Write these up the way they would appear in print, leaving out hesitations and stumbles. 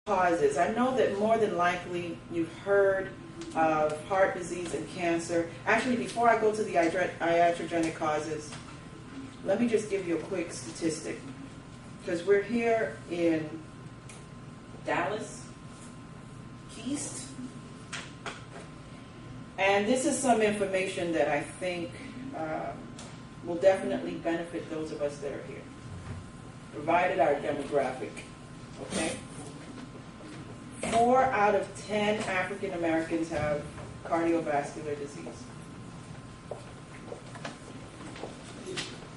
causes. I know that more than likely you've heard of heart disease and cancer. Actually, before I go to the iatrogenic causes, let me just give you a quick statistic. Because we're here in Dallas, East, and this is some information that I think will definitely benefit those of us that are here, provided our demographic, okay? 4 out of 10 African Americans have cardiovascular disease.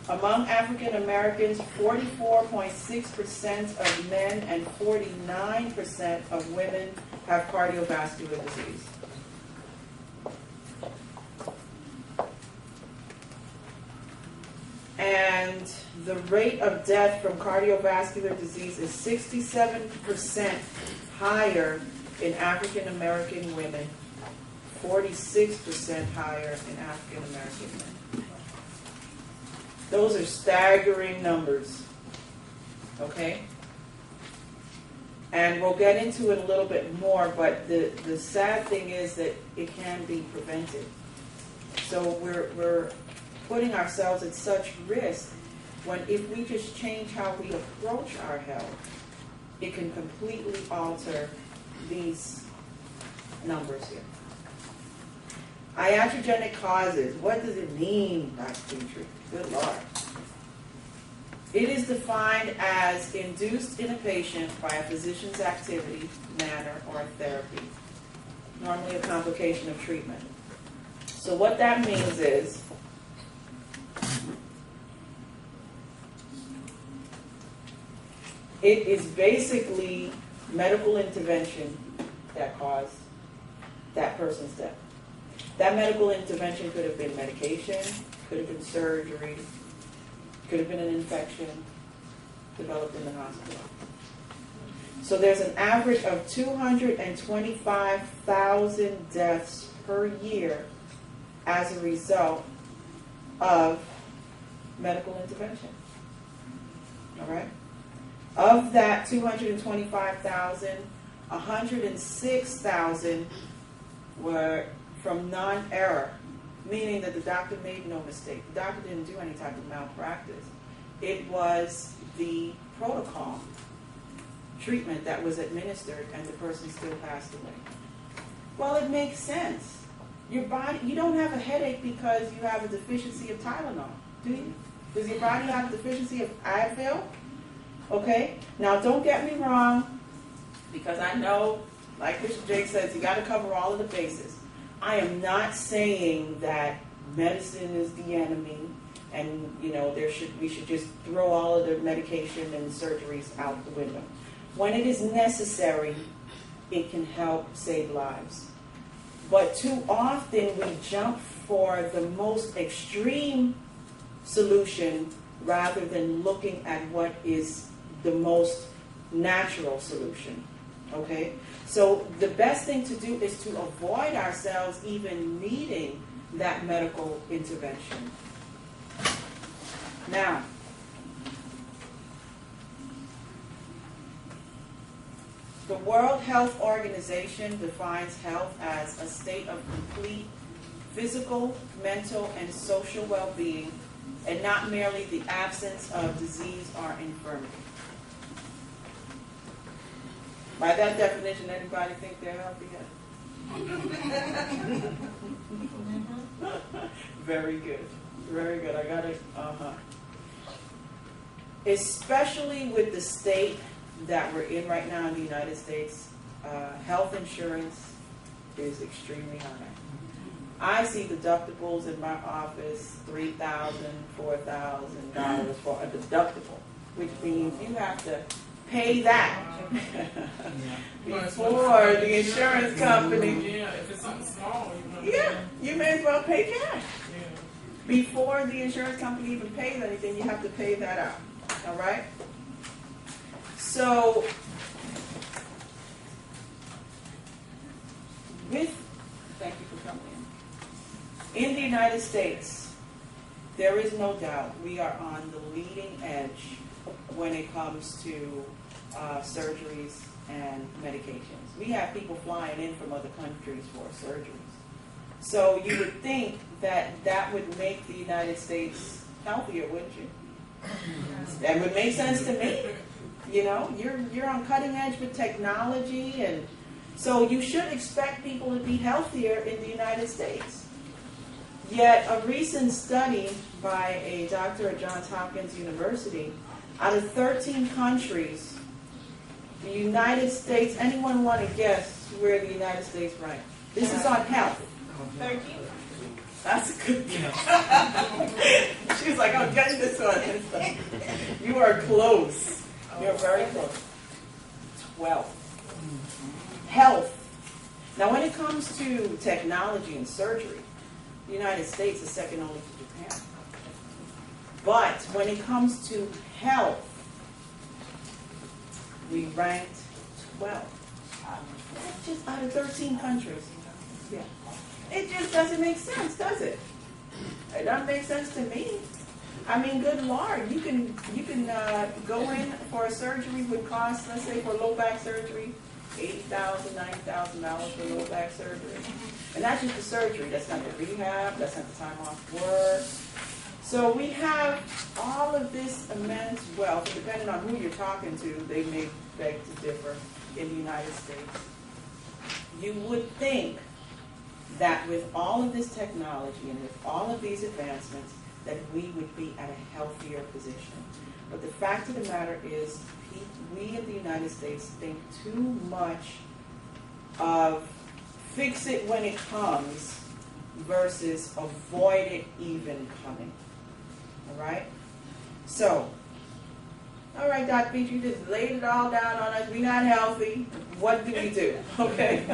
Among African Americans, 44.6% of men and 49% of women have cardiovascular disease. And the rate of death from cardiovascular disease is 67% higher in African American women, 46% higher in African American men. Those are staggering numbers, okay? And we'll get into it a little bit more, but the sad thing is that it can be prevented. So we're putting ourselves at such risk when if we just change how we approach our health, it can completely alter these numbers here. Iatrogenic causes, what does it mean, Dr. Petrie? Good Lord. It is defined as induced in a patient by a physician's activity, manner, or therapy, normally a complication of treatment. So what that means is it is basically medical intervention that caused that person's death. That medical intervention could have been medication, could have been surgery, could have been an infection developed in the hospital. So there's an average of 225,000 deaths per year as a result of medical intervention. All right? Of that 225,000, 106,000 were from non-error, meaning that the doctor made no mistake. The doctor didn't do any type of malpractice. It was the protocol treatment that was administered and the person still passed away. Well, it makes sense. Your body, you don't have a headache because you have a deficiency of Tylenol, do you? Does your body have a deficiency of Advil? Okay? Now, don't get me wrong, because I know, like Bishop Jake says, you got to cover all of the bases. I am not saying that medicine is the enemy and, you know, we should just throw all of the medication and surgeries out the window. When it is necessary, it can help save lives. But too often we jump for the most extreme solution rather than looking at what is the most natural solution. Okay? So the best thing to do is to avoid ourselves even needing that medical intervention. Now, the World Health Organization defines health as a state of complete physical, mental, and social well-being, and not merely the absence of disease or infirmity. By that definition, anybody think they're healthy yet? Very good. Very good. I got it. Especially with the state that we're in right now in the United States, health insurance is extremely high. I see deductibles in my office, $3,000, $4,000 for a deductible, which means you have to pay that before the insurance company. Yeah, if it's something small, you may as well pay cash. Before the insurance company even pays anything, you have to pay that out. All right? So, thank you for coming in the United States, there is no doubt we are on the leading edge when it comes to surgeries and medications. We have people flying in from other countries for surgeries. So you would think that that would make the United States healthier, wouldn't you? That would make sense to me. You know, you're on cutting edge with technology, and so you should expect people to be healthier in the United States. Yet a recent study by a doctor at Johns Hopkins University, out of 13 countries, the United States, anyone want to guess where the United States ranks? This is on health. 13. That's a good guess. She was like, I'm getting this one. You are close. You're very close. 12. Health. Now, when it comes to technology and surgery, the United States is second only to Japan. But when it comes to health, we ranked 12. That's just out of 13 countries. Yeah. It just doesn't make sense, does it? It doesn't make sense to me. I mean, good Lord, you can go in for a surgery would cost, let's say, for low back surgery, $80,000, $90,000 for low back surgery, and that's just the surgery. That's not the rehab. That's not the time off work. So we have all of this immense wealth. Depending on who you're talking to, they may beg to differ in the United States. You would think that with all of this technology and with all of these advancements, that we would be at a healthier position. But the fact of the matter is, we in the United States think too much of fix it when it comes versus avoid it even coming. All right? So, all right, Dr. Beach, you just laid it all down on us. We're not healthy. What do we do? Okay?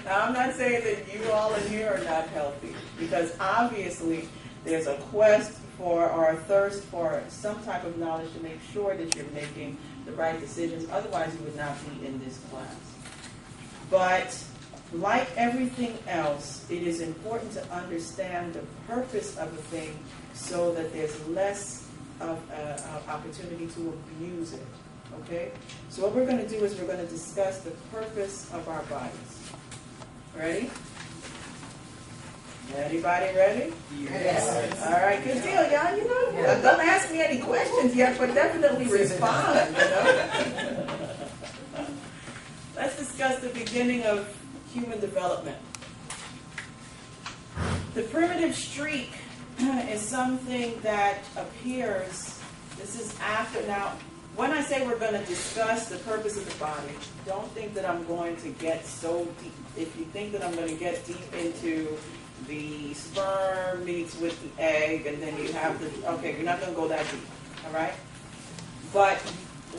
Now, I'm not saying that you all in here are not healthy, because obviously there's a quest for, or a thirst for some type of knowledge to make sure that you're making the right decisions. Otherwise, you would not be in this class. But like everything else, it is important to understand the purpose of a thing so that there's less of an opportunity to abuse it. Okay? So what we're going to do is we're going to discuss the purpose of our bodies. Ready? Anybody ready? Yes. All right, good deal, y'all. You know, don't ask me any questions yet, but definitely respond, you know. Let's discuss the beginning of human development. The primitive streak is something that appears, this is after, now, when I say we're going to discuss the purpose of the body, don't think that I'm going to get so deep. If you think that I'm going to get deep into the sperm meets with the egg, and then you have the, okay, we're not going to go that deep, all right? But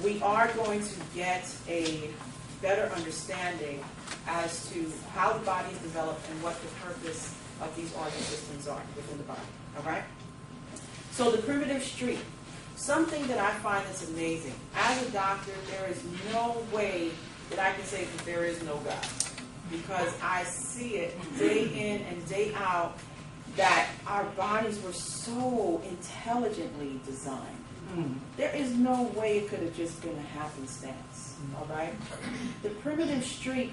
we are going to get a better understanding as to how the body is developed and what the purpose of these organ systems are within the body, all right? So the primitive streak, something that I find that's amazing. As a doctor, there is no way that I can say that there is no God, because I see it day in and day out that our bodies were so intelligently designed. There is no way it could have just been a happenstance, all right? The primitive streak,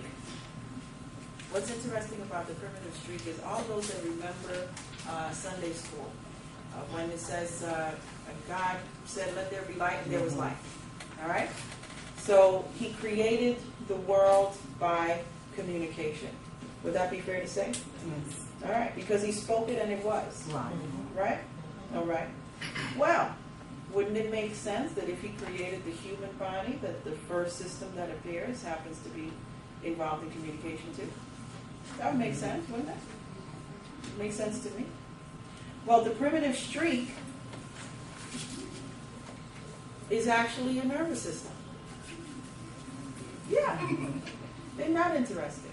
what's interesting about the primitive streak is all those that remember Sunday school, when it says God said, let there be light, and there was light, all right? So he created the world by communication. Would that be fair to say? Yes. All right, because he spoke it and it was. Right? All right. Well, wouldn't it make sense that if he created the human body, that the first system that appears happens to be involved in communication too? That would make sense, wouldn't it? It makes sense to me. Well, the primitive streak is actually a nervous system. Yeah. They're not interesting.